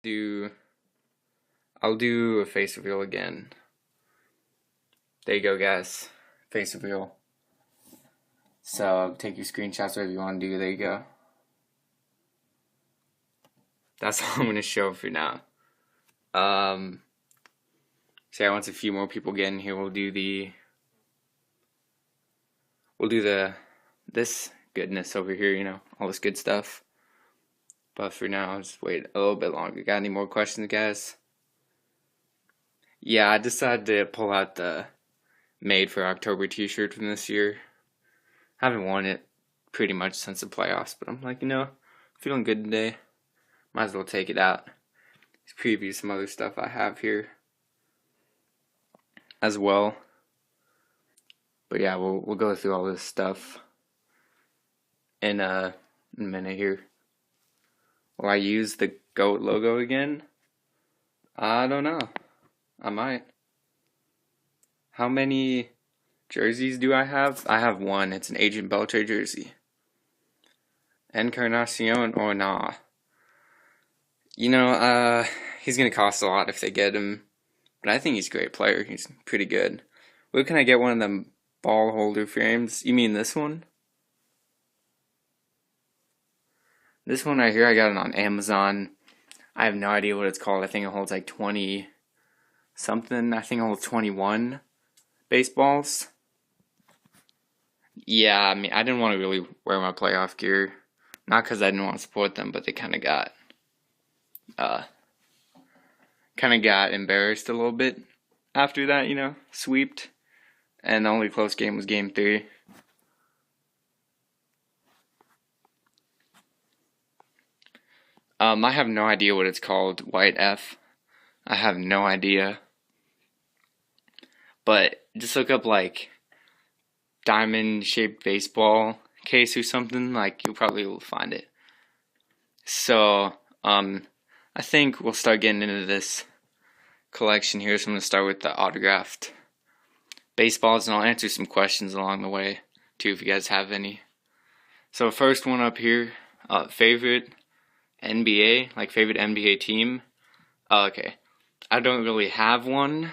do I'll do a face reveal again. There you go, guys. Face reveal. So take your screenshots whatever you want to do. There you go. That's all I'm gonna show for now. So once a few more people get in here, we'll do this goodness over here. All this good stuff. But for now, I'll just wait a little bit longer. Got any more questions, guys? Yeah, I decided to pull out the Made for October t-shirt from this year. I haven't worn it pretty much since the playoffs, but I'm like, feeling good today. Might as well take it out. Let's preview some other stuff I have here as well. But yeah, we'll go through all this stuff in a minute here. Will I use the GOAT logo again? I don't know. I might. How many jerseys do I have? I have one. It's an Agent Beltre jersey. Encarnacion or nah? He's going to cost a lot if they get him. But I think he's a great player. He's pretty good. Where can I get one of them ball holder frames? You mean this one? This one right here, I got it on Amazon. I have no idea what it's called. I think it holds like 20 something. I think it holds 21 baseballs. Yeah, I mean, I didn't want to really wear my playoff gear. Not because I didn't want to support them, but they kind of got embarrassed a little bit after that, sweeped. And the only close game was game 3. I have no idea what it's called, White F. I have no idea. But just look up like diamond-shaped baseball case or something, like you'll probably will find it. So, I think we'll start getting into this collection here. So I'm going to start with the autographed baseballs, and I'll answer some questions along the way, too, if you guys have any. So first one up here, favorite NBA, like favorite NBA team. Okay, I don't really have one,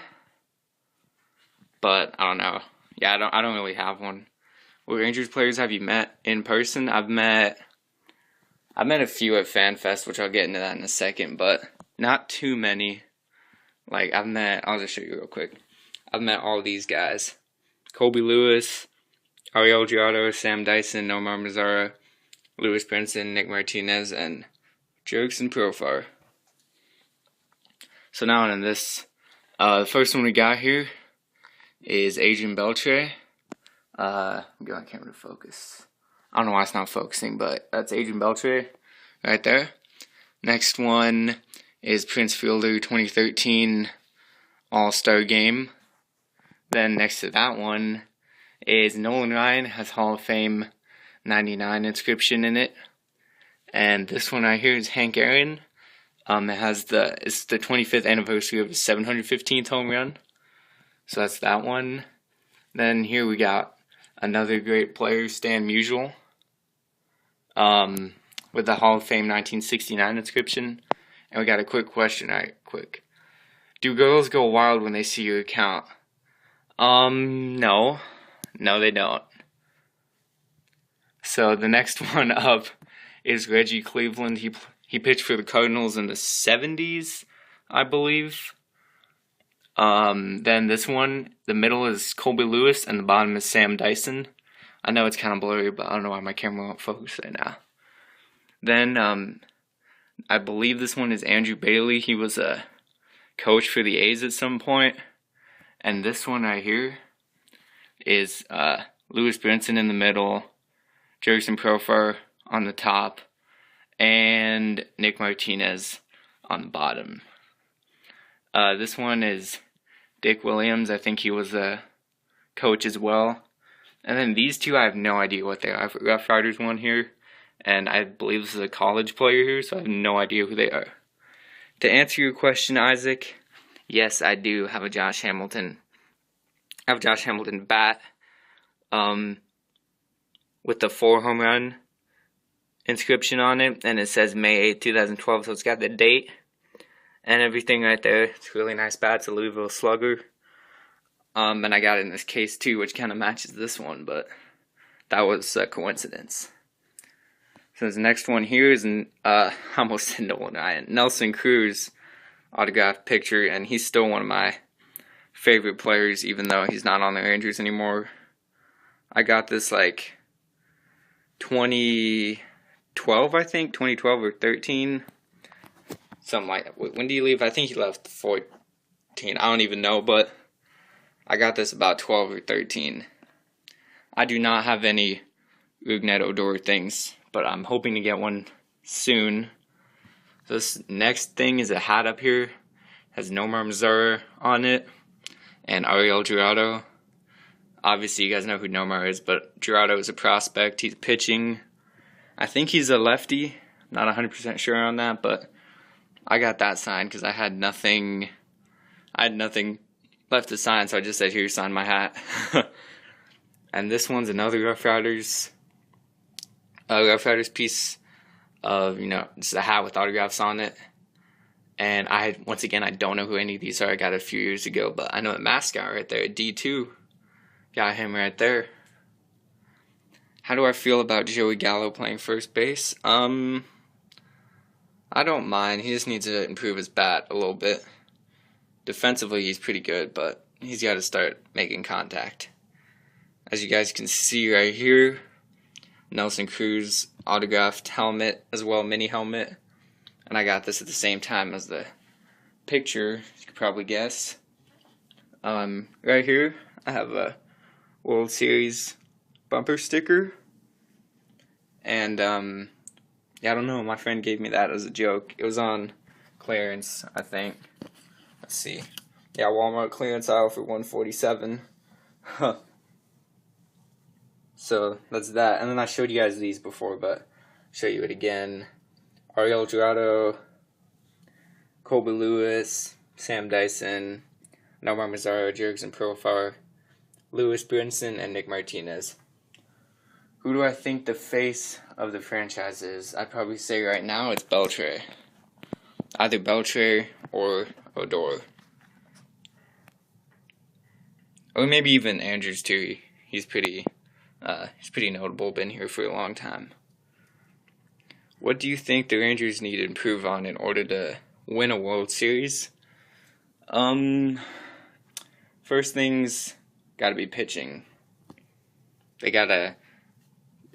but I don't know. Yeah, I don't really have one. What Rangers players have you met in person? I've met a few at FanFest, which I'll get into that in a second, but not too many. Like I'll just show you real quick. I've met all these guys: Kobe Lewis, Ariel Giotto, Sam Dyson, Nomar Mazara, Lewis Brinson, Nick Martinez, and Jurickson Profar. So now in this, the first one we got here is Agent Beltre. I'm going camera to focus. I don't know why it's not focusing, but that's Agent Beltre right there. Next one is Prince Fielder 2013 All-Star Game. Then next to that one is Nolan Ryan, has Hall of Fame 99 inscription in it. And this one right here is Hank Aaron. It's the 25th anniversary of his 715th home run. So that's that one. Then here we got another great player, Stan Musial, with the Hall of Fame 1969 inscription. And we got a quick question. Alright, quick. Do girls go wild when they see your account? No. No, they don't. So the next one up is Reggie Cleveland. He pitched for the Cardinals in the 70s, I believe. Then this one, the middle is Colby Lewis, and the bottom is Sam Dyson. I know it's kind of blurry, but I don't know why my camera won't focus right now. Then, I believe this one is Andrew Bailey. He was a coach for the A's at some point. And this one right here is Lewis Brinson in the middle, Jurickson Profar on the top, and Nick Martinez on the bottom. This one is Dick Williams. I think he was a coach as well. And then these two, I have no idea what they are. I've got Rough Riders one here, and I believe this is a college player here, so I have no idea who they are. To answer your question, Isaac, yes, I do have a Josh Hamilton. I have a Josh Hamilton bat with the 4 home run inscription on it, and it says May 8, 2012, so it's got the date. and everything right there. It's a really nice bat. It's a Louisville Slugger. And I got it in this case too, which kind of matches this one, but that was a coincidence. So the next one here is I almost said Nolan Ryan, Nelson Cruz autographed picture, and he's still one of my favorite players, even though he's not on the Rangers anymore. I got this like 2012, I think, 2012 or 13, something like that. When did he leave? I think he left 14. I don't even know, but I got this about 12 or 13. I do not have any Rougned Odor things, but I'm hoping to get one soon. This next thing is a hat up here. It has Nomar Mazara on it and Ariel Jurado. Obviously, you guys know who Nomar is, but Jurado is a prospect. He's pitching. I think he's a lefty. Not 100% sure on that, but I got that signed because I had nothing left to sign, so I just said, here, sign my hat. And this one's another Rough Riders piece of, just a hat with autographs on it. And once again, I don't know who any of these are. I got it a few years ago, but I know the mascot right there, D2. Got him right there. How do I feel about Joey Gallo playing first base? I don't mind. He just needs to improve his bat a little bit. Defensively, he's pretty good, but he's got to start making contact. As you guys can see right here, Nelson Cruz autographed helmet as well, mini helmet. And I got this at the same time as the picture, you could probably guess. Right here, I have a World Series bumper sticker. And, yeah, I don't know, my friend gave me that as a joke. It was on clearance, I think. Let's see. Yeah, Walmart clearance aisle for $147. Huh. So that's that. And then I showed you guys these before, but I'll show you it again. Ariel Jurado, Colby Lewis, Sam Dyson, Nomar Mazara, Jurickson Profar, Lewis Brinson, and Nick Martinez. Who do I think the face of the franchise is? I'd probably say right now it's Beltre. Either Beltre or Odor. Or maybe even Andrews too. He's pretty notable, been here for a long time. What do you think the Rangers need to improve on in order to win a World Series? First things gotta be pitching. They gotta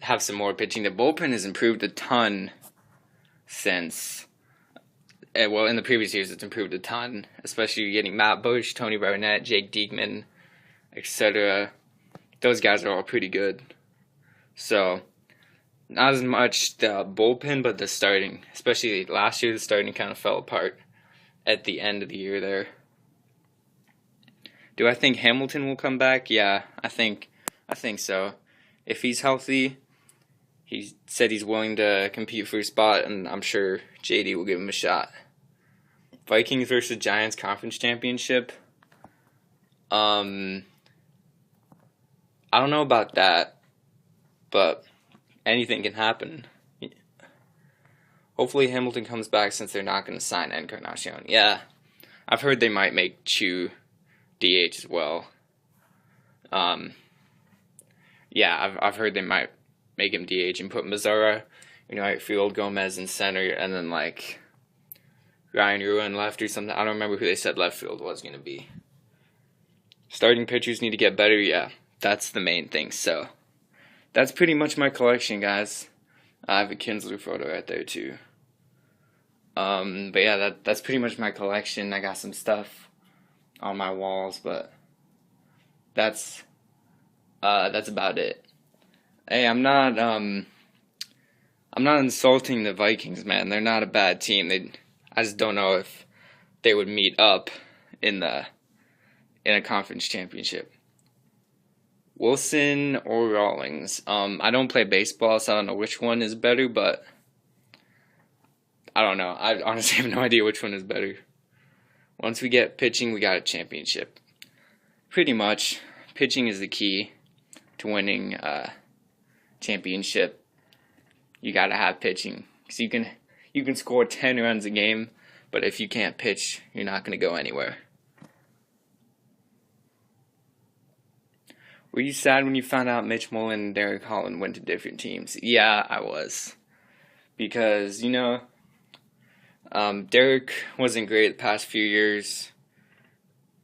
have some more pitching. The bullpen has improved a ton since, well, in the previous years it's improved a ton, especially getting Matt Bush, Tony Barnett, Jake Diekman, etc. Those guys are all pretty good. So, not as much the bullpen, but the starting. Especially last year, the starting kind of fell apart at the end of the year there. Do I think Hamilton will come back? Yeah, I think so. If he's healthy, he said he's willing to compete for a spot, and I'm sure JD will give him a shot. Vikings versus Giants Conference Championship. I don't know about that, but anything can happen. Hopefully Hamilton comes back since they're not going to sign Encarnacion. Yeah, I've heard they might make Chu DH as well. Yeah, I've heard they might make him DH and put Mazara in right field, Gomez in center, and then like Ryan Rua in left or something. I don't remember who they said left field was going to be. Starting pitchers need to get better. Yeah, that's the main thing. So that's pretty much my collection, guys. I have a Kinsler photo right there too. But yeah, that's pretty much my collection. I got some stuff on my walls, but that's about it. Hey, I'm not insulting the Vikings, man. They're not a bad team. I just don't know if they would meet up in a conference championship. Wilson or Rawlings. I don't play baseball, so I don't know which one is better, but I don't know. I honestly have no idea which one is better. Once we get pitching, we got a championship. Pretty much, pitching is the key to winning a championship. You gotta have pitching, because you can score 10 runs a game, But if you can't pitch, you're not going to go anywhere. Were you sad when you found out Mitch Mullen and Derek Holland went to different teams? Yeah, I was. Because, Derek wasn't great the past few years.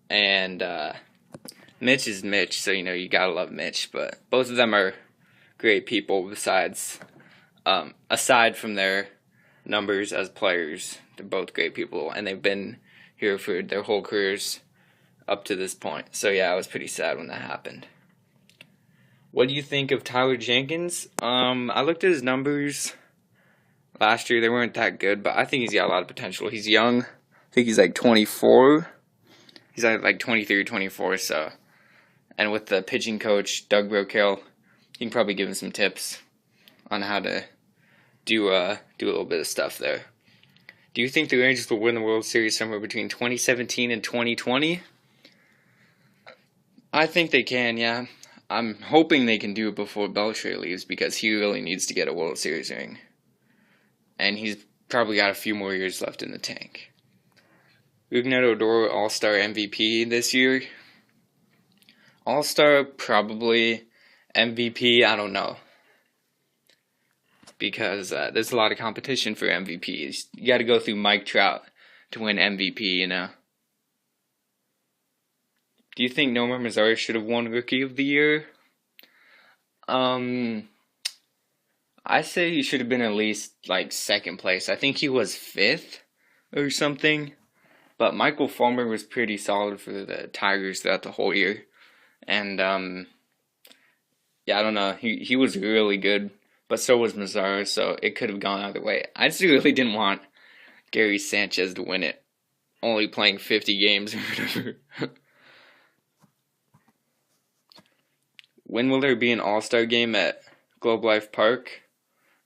And Mitch is Mitch, so, you gotta love Mitch. But both of them are great people aside from their numbers as players. They're both great people, and they've been here for their whole careers up to this point. So, yeah, I was pretty sad when that happened. What do you think of Tyler Jenkins? I looked at his numbers last year. They weren't that good, but I think he's got a lot of potential. He's young. I think he's like 24. He's like 23 or 24, so. And with the pitching coach, Doug Brocail, he can probably give him some tips on how to do a little bit of stuff there. Do you think the Rangers will win the World Series somewhere between 2017 and 2020? I think they can, yeah. I'm hoping they can do it before Beltre leaves because he really needs to get a World Series ring. And he's probably got a few more years left in the tank. Rougned Odor All-Star MVP this year? All-Star, probably. MVP, I don't know. Because there's a lot of competition for MVPs. You got to go through Mike Trout to win MVP, Do you think Nomar Mazara should have won Rookie of the Year? I say he should have been at least, second place. I think he was 5th or something. But Michael Fulmer was pretty solid for the Tigers throughout the whole year. And, I don't know. He was really good. But so was Mazara, so it could have gone either way. I just really didn't want Gary Sanchez to win it. Only playing 50 games or whatever. When will there be an All-Star game at Globe Life Park?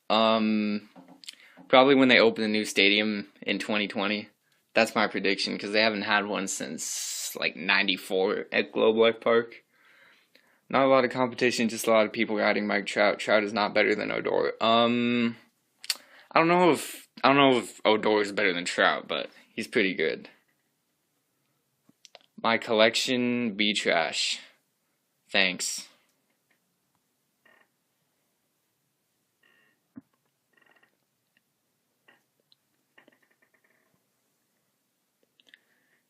Probably when they open the new stadium in 2020. That's my prediction, because they haven't had one since, 94 at Globe Life Park. Not a lot of competition, just a lot of people riding Mike Trout. Trout is not better than Odor. I don't know if Odor is better than Trout, but he's pretty good. My collection be trash. Thanks.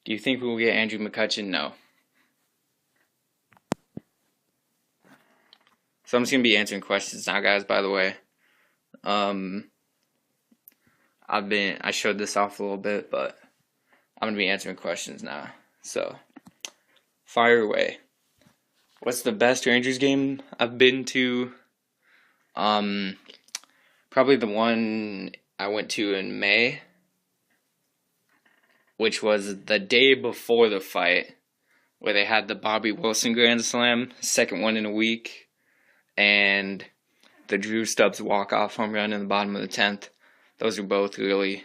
Do you think we will get Andrew McCutchen? No. So I'm just going to be answering questions now, guys, by the way. I showed this off a little bit, but I'm going to be answering questions now. So, fire away. What's the best Rangers game I've been to? Probably the one I went to in May, which was the day before the fight, where they had the Bobby Wilson Grand Slam, second one in a week, and the Drew Stubbs walk-off home run in the bottom of the 10th. Those are both really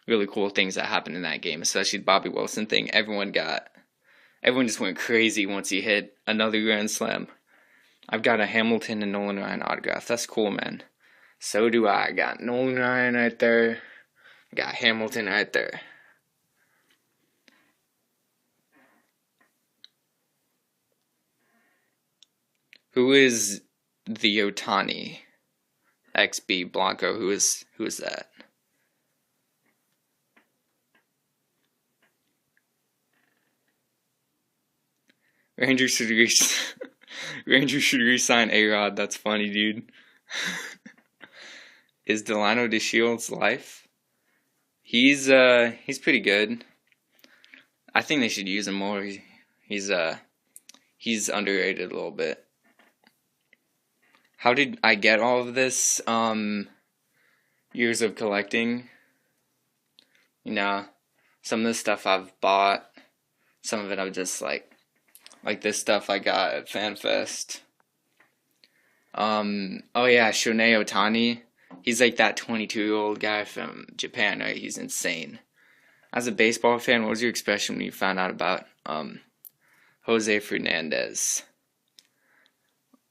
cool things that happened in that game, especially the Bobby Wilson thing. Everyone just went crazy once he hit another Grand Slam. I've got a Hamilton and Nolan Ryan autograph. That's cool, man. So do I. I got Nolan Ryan right there. I got Hamilton right there. Who is the Otani? XB Blanco. Who is that? Rangers should re-sign A-Rod. That's funny, dude. Is Delano DeShields life? He's pretty good. I think they should use him more. He's underrated a little bit. How did I get all of this? Years of collecting. Some of the stuff I've bought. Some of it I've just like this stuff I got at FanFest. Oh yeah, Shohei Ohtani. He's like that 22-year-old guy from Japan, right? He's insane. As a baseball fan, what was your expression when you found out about Jose Fernandez?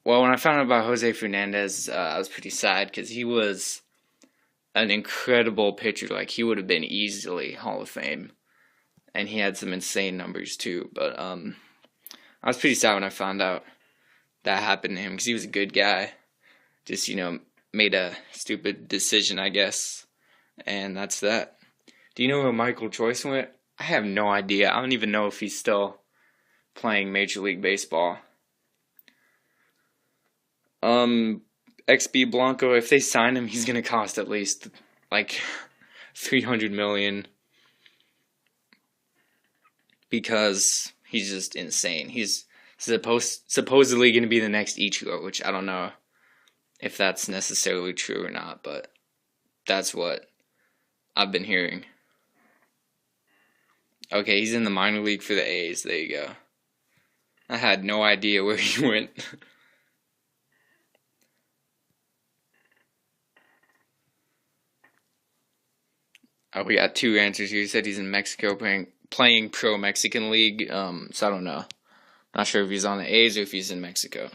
Well, when I found out about Jose Fernandez, I was pretty sad because he was an incredible pitcher. Like, he would have been easily Hall of Fame. And he had some insane numbers too. But I was pretty sad when I found out that happened to him, because he was a good guy. Just, made a stupid decision, I guess. And that's that. Do you know where Michael Choice went? I have no idea. I don't even know if he's still playing Major League Baseball. XB Blanco, if they sign him, he's gonna cost at least like $300 million, because he's just insane. He's supposedly gonna be the next Ichiro, which I don't know if that's necessarily true or not, but that's what I've been hearing. Okay, he's in the minor league for the A's. There you go. I had no idea where he went. Oh, we got two answers here. He said he's in Mexico playing pro Mexican league. So I don't know. Not sure if he's on the A's or if he's in Mexico.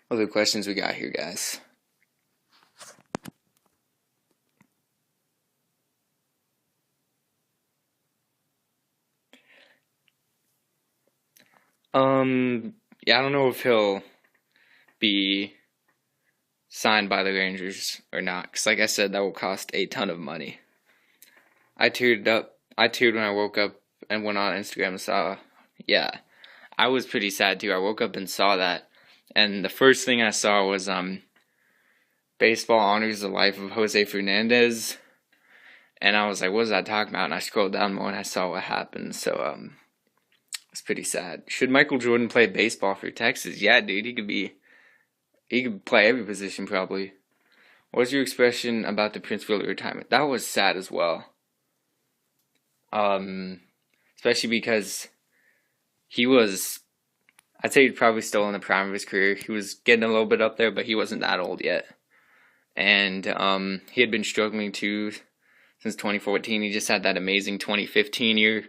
What other questions we got here, guys? Yeah, I don't know if he'll be signed by the Rangers or not, because like I said, that will cost a ton of money. I teared up. I teared when I woke up and went on Instagram and saw, yeah, I was pretty sad too. I woke up and saw that, and the first thing I saw was baseball honors the life of Jose Fernandez, and I was like, what was that talking about? And I scrolled down more and I saw what happened. So it's pretty sad. Should Michael Jordan play baseball for Texas? Yeah, dude, he could play every position probably. What was your expression about the Prince Fielder retirement? That was sad as well. Especially because he was, I'd say he's probably still in the prime of his career. He was getting a little bit up there, but he wasn't that old yet. And he had been struggling too since 2014. He just had that amazing 2015 year.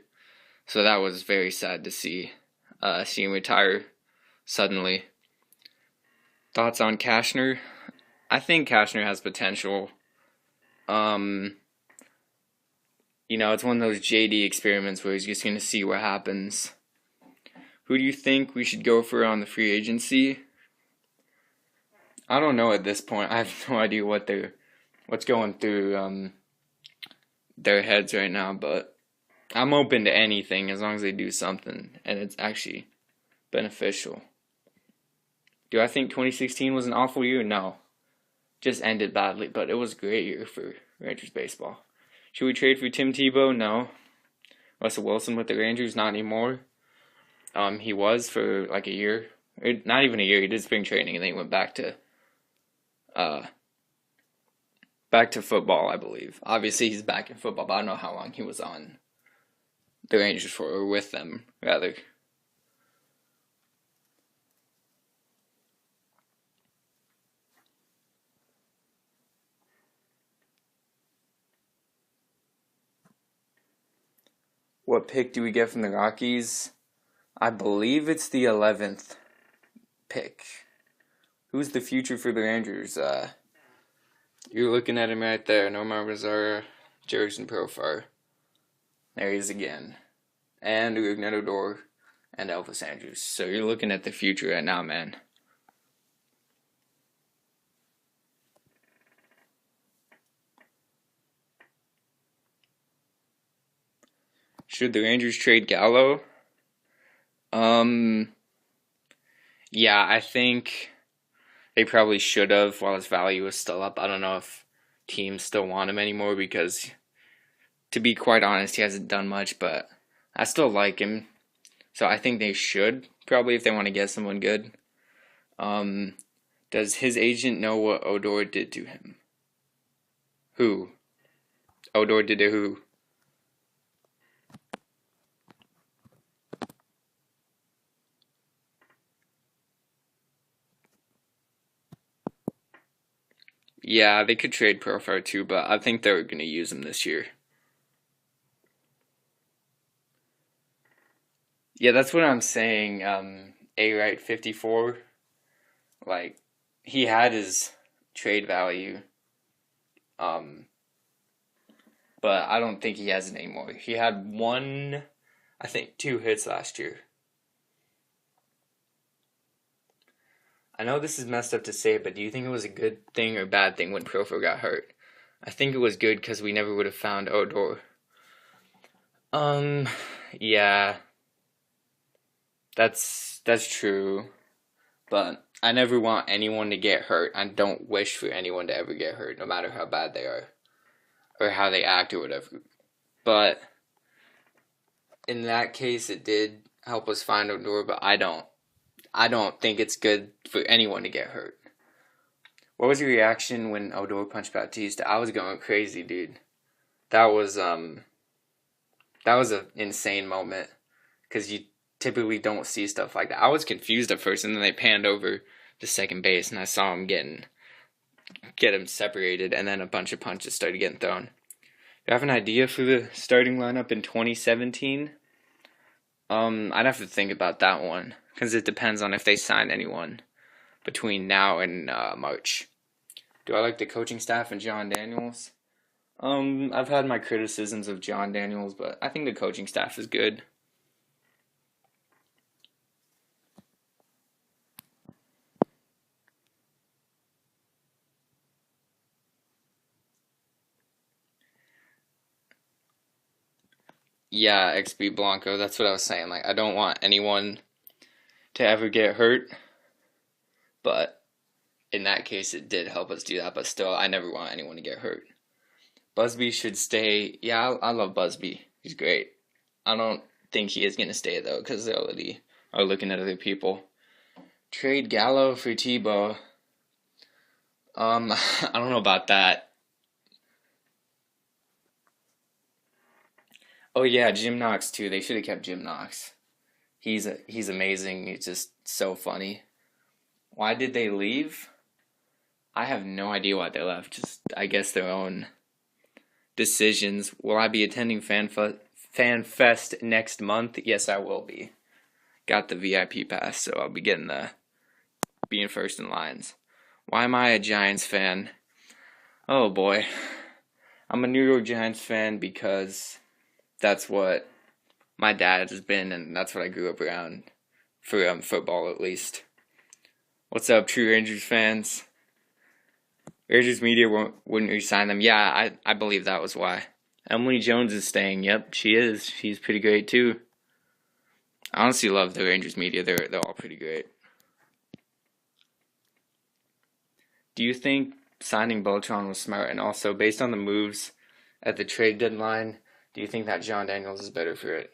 So that was very sad to see him retire suddenly. Thoughts on Cashner? I think Cashner has potential. It's one of those JD experiments where he's just going to see what happens. Who do you think we should go for on the free agency? I don't know at this point. I have no idea what's going through their heads right now, but I'm open to anything as long as they do something and it's actually beneficial. Do I think 2016 was an awful year? No. Just ended badly, but it was a great year for Rangers baseball. Should we trade for Tim Tebow? No. Russell Wilson with the Rangers? Not anymore. He was for like a year. Not even a year. He did spring training and then he went back to football, I believe. Obviously, he's back in football, but I don't know how long he was on the Rangers for, or with them, rather. What pick do we get from the Rockies? I believe it's the 11th pick. Who's the future for the Rangers? You're looking at him right there. Nomar Mazara, Jurickson Profar. There he is again. And Rougned Odor and Elvis Andrus. So you're looking at the future right now, man. Should the Rangers trade Gallo? Yeah, I think they probably should have while his value is still up. I don't know if teams still want him anymore because, to be quite honest, he hasn't done much, but I still like him. So I think they should, probably, if they want to get someone good. Does his agent know what Odor did to him? Who? Odor did to who? Yeah, they could trade Profar too, but I think they're going to use him this year. Yeah, that's what I'm saying. A right 54, like he had his trade value, um, but I don't think he has it anymore. He had one, I think, 2 hits last year. I know this is messed up to say, but do you think it was a good thing or bad thing when Profo got hurt? I think it was good because we never would have found Odor. Um, yeah, that's true. But I never want anyone to get hurt. I don't wish for anyone to ever get hurt, no matter how bad they are or how they act or whatever. But in that case, it did help us find Odor. But I don't think it's good for anyone to get hurt. What was your reaction when Odor punched Bautista? I was going crazy, dude. That was an insane moment because you typically don't see stuff like that. I was confused at first, and then they panned over to second base, and I saw him get him separated, and then a bunch of punches started getting thrown. Do you have an idea for the starting lineup in 2017? I'd have to think about that one because it depends on if they sign anyone between now and March. Do I like the coaching staff and John Daniels? I've had my criticisms of John Daniels, but I think the coaching staff is good. Yeah, XB Blanco, that's what I was saying. Like, I don't want anyone to ever get hurt, but in that case, it did help us do that. But still, I never want anyone to get hurt. Busby should stay. Yeah, I love Busby. He's great. I don't think he is going to stay, though, because they already are looking at other people. Trade Gallo for Tebow. I don't know about that. Oh yeah, Jim Knox too. They should have kept Jim Knox. He's amazing. He's just so funny. Why did they leave? I have no idea why they left. Just I guess their own decisions. Will I be attending Fan Fest next month? Yes, I will be. Got the VIP pass, so I'll be being first in lines. Why am I a Giants fan? Oh boy, I'm a New York Giants fan because that's what my dad has been, and that's what I grew up around for football at least. What's up, true Rangers fans? Rangers media wouldn't re-sign them. Yeah, I believe that was why. Emily Jones is staying. Yep, she is. She's pretty great too. I honestly love the Rangers media. They're all pretty great. Do you think signing Beltran was smart? And also, based on the moves at the trade deadline, do you think that John Daniels is better for it?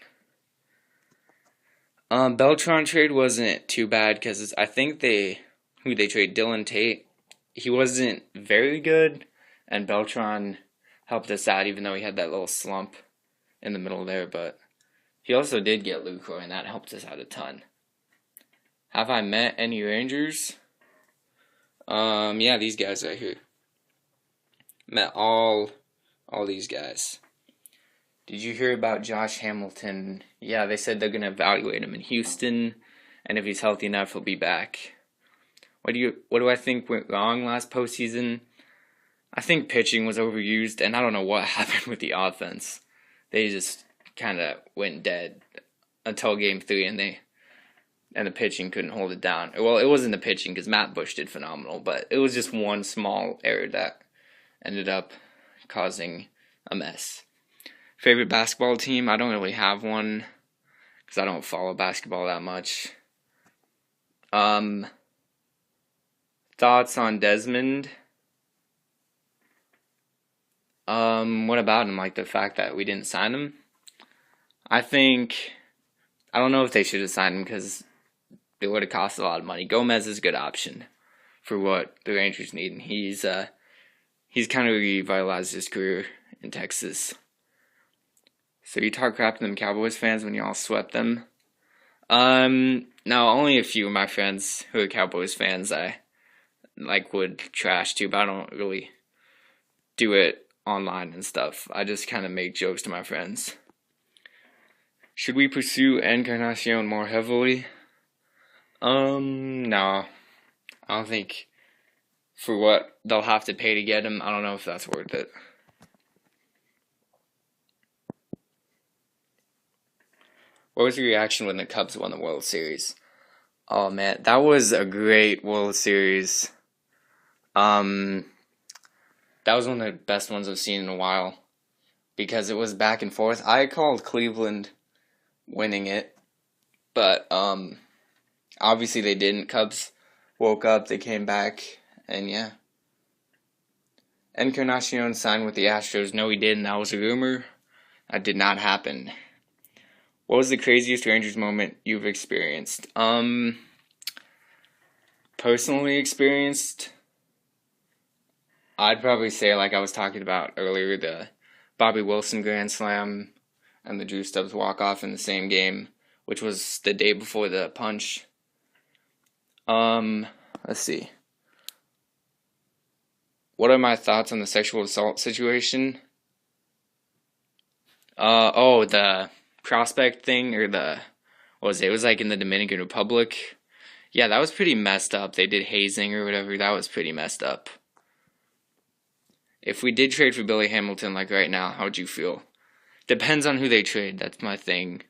Beltran trade wasn't too bad because I think they trade Dylan Tate. He wasn't very good, and Beltran helped us out even though he had that little slump in the middle there. But he also did get Lucroy, and that helped us out a ton. Have I met any Rangers? Yeah, these guys right here. Met all these guys. Did you hear about Josh Hamilton? Yeah, they said they're going to evaluate him in Houston, and if he's healthy enough, he'll be back. What do I think went wrong last postseason? I think pitching was overused, and I don't know what happened with the offense. They just kind of went dead until Game 3, and the pitching couldn't hold it down. Well, it wasn't the pitching because Matt Bush did phenomenal, but it was just one small error that ended up causing a mess. Favorite basketball team? I don't really have one because I don't follow basketball that much. Thoughts on Desmond? What about him? Like the fact that we didn't sign him? I don't know if they should have signed him because it would have cost a lot of money. Gomez is a good option for what the Rangers need. And he's kind of revitalized his career in Texas. So you talk crap to them Cowboys fans when y'all swept them? No, only a few of my friends who are Cowboys fans I would trash too, but I don't really do it online and stuff. I just kind of make jokes to my friends. Should we pursue Encarnacion more heavily? No. I don't think for what they'll have to pay to get him, I don't know if that's worth it. What was your reaction when the Cubs won the World Series? Oh man, that was a great World Series. That was one of the best ones I've seen in a while because it was back and forth. I called Cleveland winning it, but obviously they didn't. Cubs woke up, they came back, and yeah. Encarnacion signed with the Astros. No, he didn't. That was a rumor. That did not happen. What was the craziest Rangers moment you've experienced? Personally experienced, I'd probably say, like I was talking about earlier, the Bobby Wilson Grand Slam and the Drew Stubbs walk-off in the same game, which was the day before the punch. Let's see. What are my thoughts on the sexual assault situation? The prospect thing, or what was it? It was like in the Dominican Republic. Yeah, that was pretty messed up. They did hazing or whatever. That was pretty messed up. If we did trade for Billy Hamilton, like right now, how would you feel? Depends on who they trade. That's my thing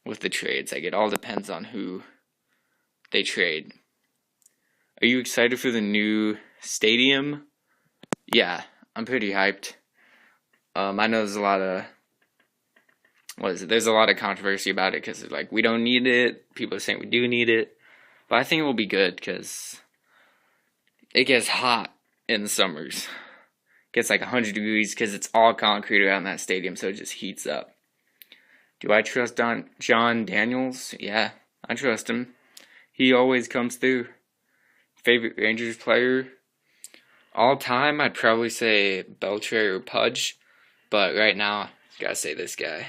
with the trades. Like, it all depends on who they trade. Are you excited for the new stadium? Yeah, I'm pretty hyped. I know there's a lot of there's a lot of controversy about it because like we don't need it. People are saying we do need it, but I think it will be good because it gets hot in the summers. It gets like 100 degrees because it's all concrete around that stadium, so it just heats up. Do I trust John Daniels? Yeah, I trust him. He always comes through. Favorite Rangers player? All time, I'd probably say Beltre or Pudge, but right now, gotta say this guy.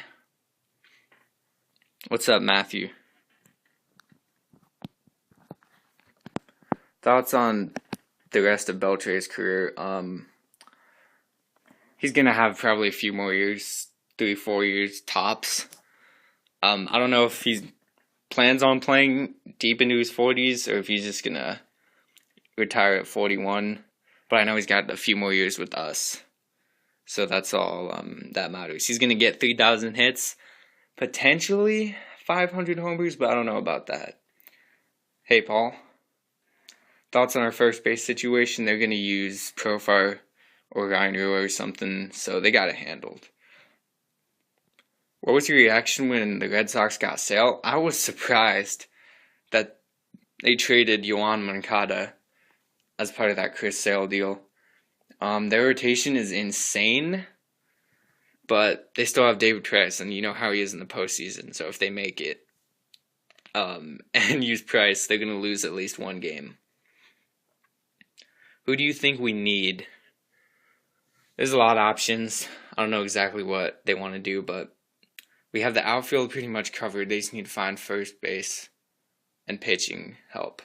What's up, Matthew? Thoughts on the rest of Beltre's career? He's gonna have probably a few more years, 3-4 years tops. I don't know if he plans on playing deep into his 40s or if he's just gonna retire at 41. But I know he's got a few more years with us, so that's all that matters. He's gonna get 3,000 hits, potentially 500 homers, but I don't know about that. Hey, Paul. Thoughts on our first base situation? They're gonna use Profar or Reiner or something, so they got it handled. What was your reaction when the Red Sox got Sale? I was surprised that they traded Yoan Moncada as part of that Chris Sale deal. Their rotation is insane, but they still have David Price, and you know how he is in the postseason, so if they make it and use Price, they're going to lose at least one game. Who do you think we need? There's a lot of options. I don't know exactly what they want to do, but we have the outfield pretty much covered. They just need to find first base and pitching help.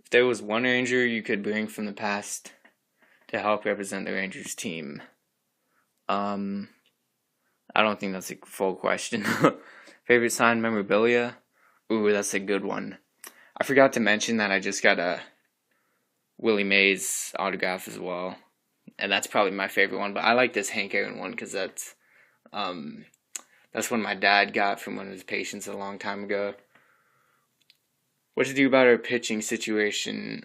If there was one Ranger you could bring from the past to help represent the Rangers team, I don't think that's a full question. Favorite signed memorabilia? Ooh, that's a good one. I forgot to mention that I just got a Willie Mays autograph as well, and that's probably my favorite one. But I like this Hank Aaron one because that's one my dad got from one of his patients a long time ago. What to do about our pitching situation?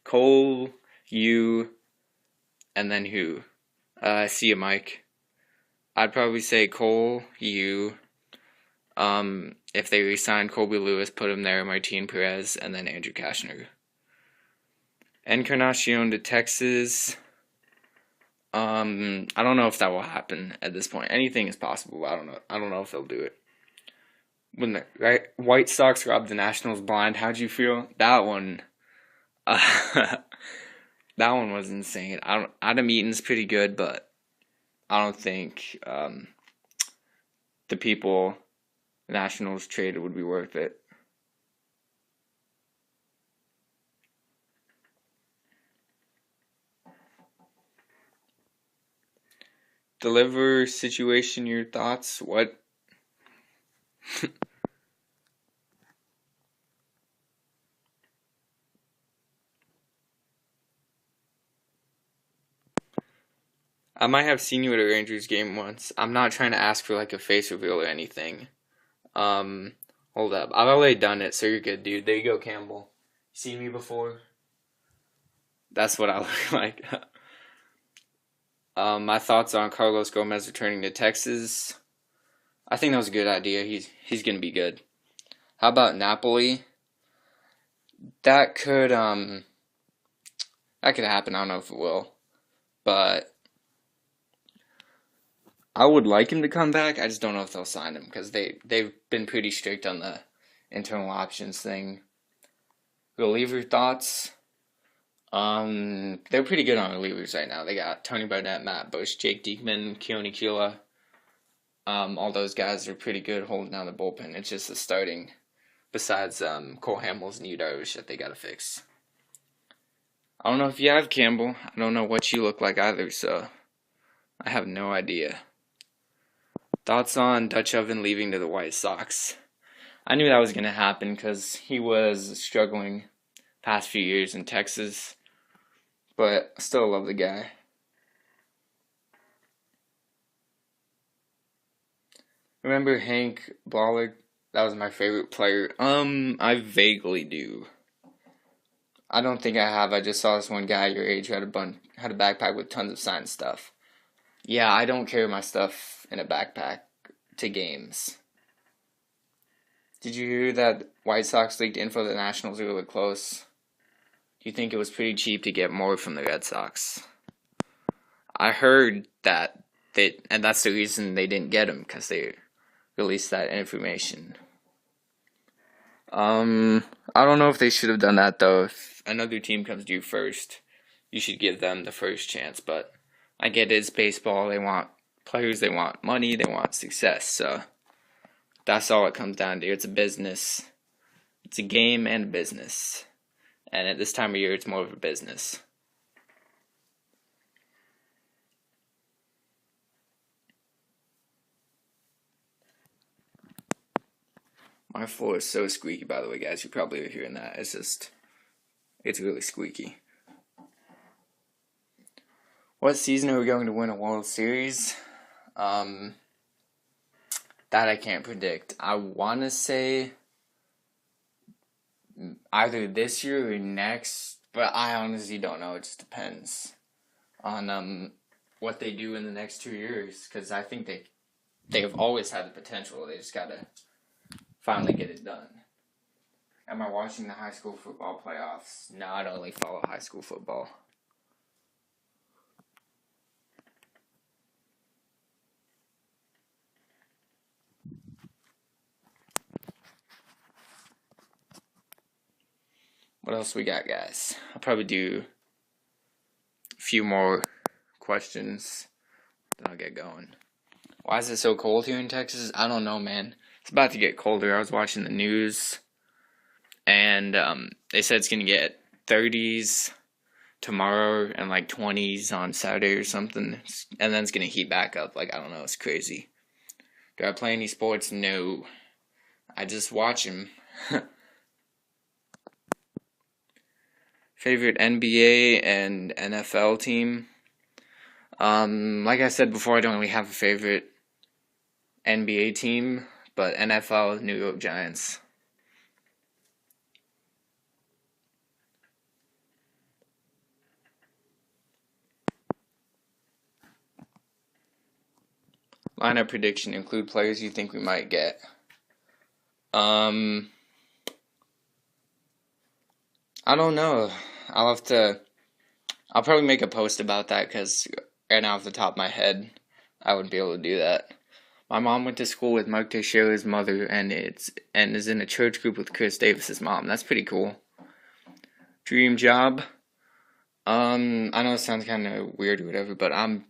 Cole, you, and then who? See you, Mike. I'd probably say Cole, you. If they re-sign Colby Lewis, put him there, Martin Perez, and then Andrew Kashner. Encarnacion to Texas. I don't know if that will happen at this point. Anything is possible. I don't know if they'll do it. When the White Sox robbed the Nationals blind, how'd you feel? That one, that one was insane. Adam Eaton's pretty good, but I don't think the people the Nationals traded would be worth it. Deliver situation, your thoughts. What I might have seen you at a Rangers game once. I'm not trying to ask for like a face reveal or anything. Hold up. I've already done it, so you're good, dude. There you go, Campbell. Seen me before? That's what I look like. My thoughts on Carlos Gomez returning to Texas. I think that was a good idea. He's gonna be good. How about Napoli? That could happen. I don't know if it will, but I would like him to come back. I just don't know if they'll sign him because they've been pretty strict on the internal options thing. Reliever thoughts. They're pretty good on relievers right now. They got Tony Barnett, Matt Bush, Jake Diekman, Keone Kela. All those guys are pretty good holding down the bullpen. It's just the starting, besides Cole Hamels and Yu Darvish, that they gotta fix. I don't know if you have Campbell. I don't know what you look like either, so I have no idea. Thoughts on Dutch Oven leaving to the White Sox? I knew that was gonna happen because he was struggling past few years in Texas, but I still love the guy. Remember Hank Baller? That was my favorite player. I vaguely do. I don't think I have. I just saw this one guy your age who had a backpack with tons of signed stuff. Yeah, I don't carry my stuff in a backpack to games. Did you hear that White Sox leaked info that the Nationals are really close? Do you think it was pretty cheap to get more from the Red Sox? I heard that and that's the reason they didn't get him, because they released that information. I don't know if they should have done that though. If another team comes to you first, you should give them the first chance, but I get it's baseball. They want players, they want money, they want success, so that's all it comes down to. It's a business. It's a game and a business. And at this time of year, it's more of a business. My floor is so squeaky, by the way, guys. You probably are hearing that. It's really squeaky. What season are we going to win a World Series? That I can't predict. I want to say either this year or next, but I honestly don't know. It just depends on what they do in the next 2 years, because I think they have always had the potential. They just gotta finally get it done. Am I watching the high school football playoffs? No, I don't really follow high school football. What else we got, guys? I'll probably do a few more questions, then I'll get going. Why is it so cold here in Texas? I don't know, man. It's about to get colder. I was watching the news, and they said it's going to get 30s tomorrow and like 20s on Saturday or something, and then it's going to heat back up. Like, I don't know. It's crazy. Do I play any sports? No. I just watch them. Favorite NBA and NFL team? Like I said before, I don't really have a favorite NBA team, but NFL, New York Giants. Lineup prediction: include players you think we might get. I don't know. I'll probably make a post about that, because right now off the top of my head, I wouldn't be able to do that. My mom went to school with Mike Teixeira's mother, and is in a church group with Chris Davis's mom. That's pretty cool. Dream job? I know it sounds kind of weird or whatever, but I'm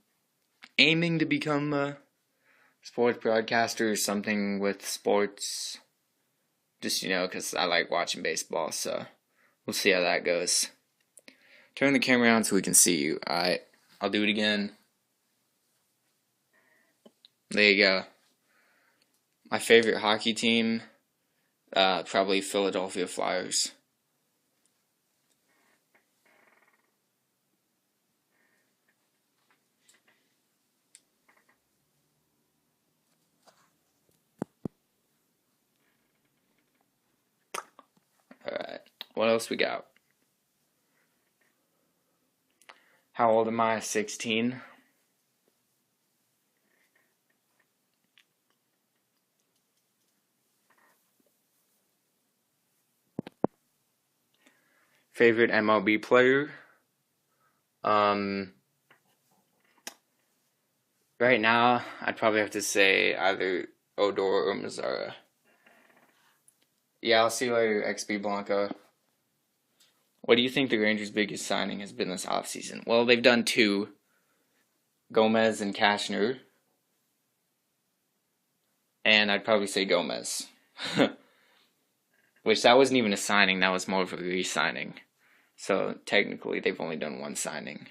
aiming to become a sports broadcaster or something with sports. Just, because I like watching baseball, so we'll see how that goes. Turn the camera on so we can see you. Alright, I'll do it again. There you go. My favorite hockey team, probably Philadelphia Flyers. Alright, what else we got? How old am I? 16. Favorite MLB player? Right now, I'd probably have to say either Odor or Mazzara. Yeah, I'll see you later, XB Blanco. What do you think the Rangers' biggest signing has been this offseason? Well, they've done two, Gomez and Kashner. And I'd probably say Gomez. Which, that wasn't even a signing, that was more of a re-signing. So, technically, they've only done one signing.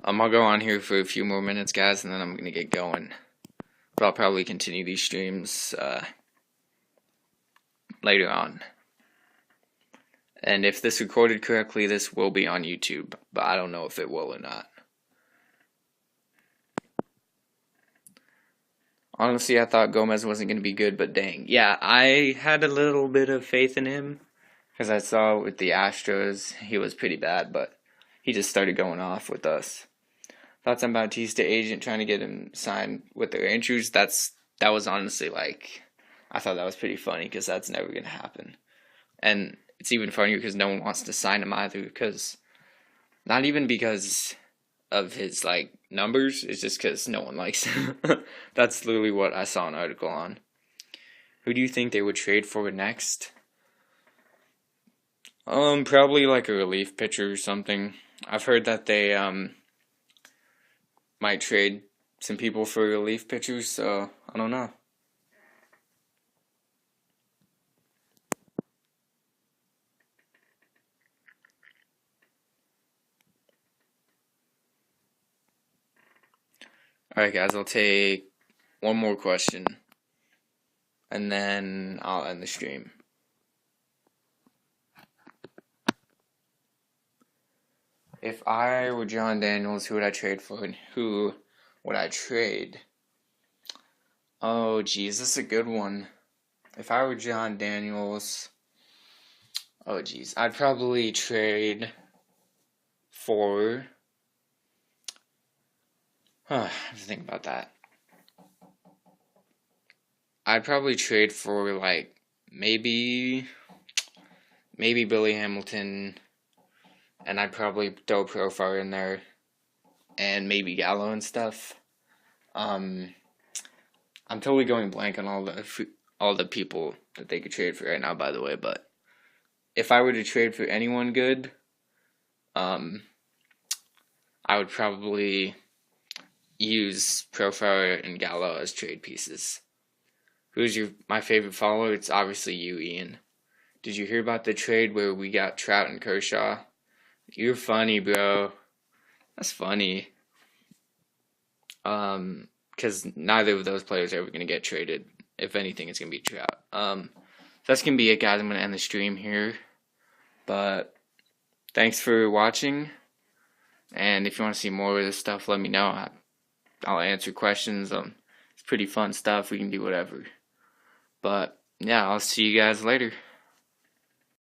I'll go on here for a few more minutes, guys, and then I'm going to get going. But I'll probably continue these streams later on. And if this recorded correctly, this will be on YouTube, but I don't know if it will or not. Honestly, I thought Gomez wasn't going to be good, but dang. Yeah, I had a little bit of faith in him, because I saw with the Astros, he was pretty bad, but he just started going off with us. Thoughts on Bautista agent trying to get him signed with the Rangers? That was honestly like, I thought that was pretty funny, because that's never going to happen. And it's even funnier because no one wants to sign him either, because, not even because of his, like, numbers, it's just because no one likes him. That's literally what I saw an article on. Who do you think they would trade for next? Probably like a relief pitcher or something. I've heard that they, might trade some people for relief pitchers, so I don't know. Alright guys, I'll take one more question, and then I'll end the stream. If I were John Daniels, who would I trade for, and who would I trade? Oh geez, this is a good one. If I were John Daniels, oh geez, I'd probably trade for, I have to think about that. I'd probably trade for, like, maybe Billy Hamilton, and I'd probably throw Profar in there, and maybe Gallo and stuff. I'm totally going blank on all the people that they could trade for right now, by the way, but if I were to trade for anyone good, I would probably use Profar and Gallo as trade pieces. Who's my favorite follower? It's obviously you, Ian. Did you hear about the trade where we got Trout and Kershaw? You're funny, bro. That's funny. Because neither of those players are ever going to get traded. If anything, it's going to be Trout. So that's going to be it, guys. I'm going to end the stream here. But thanks for watching. And if you want to see more of this stuff, let me know. I'll answer questions. It's pretty fun stuff. We can do whatever. But yeah, I'll see you guys later.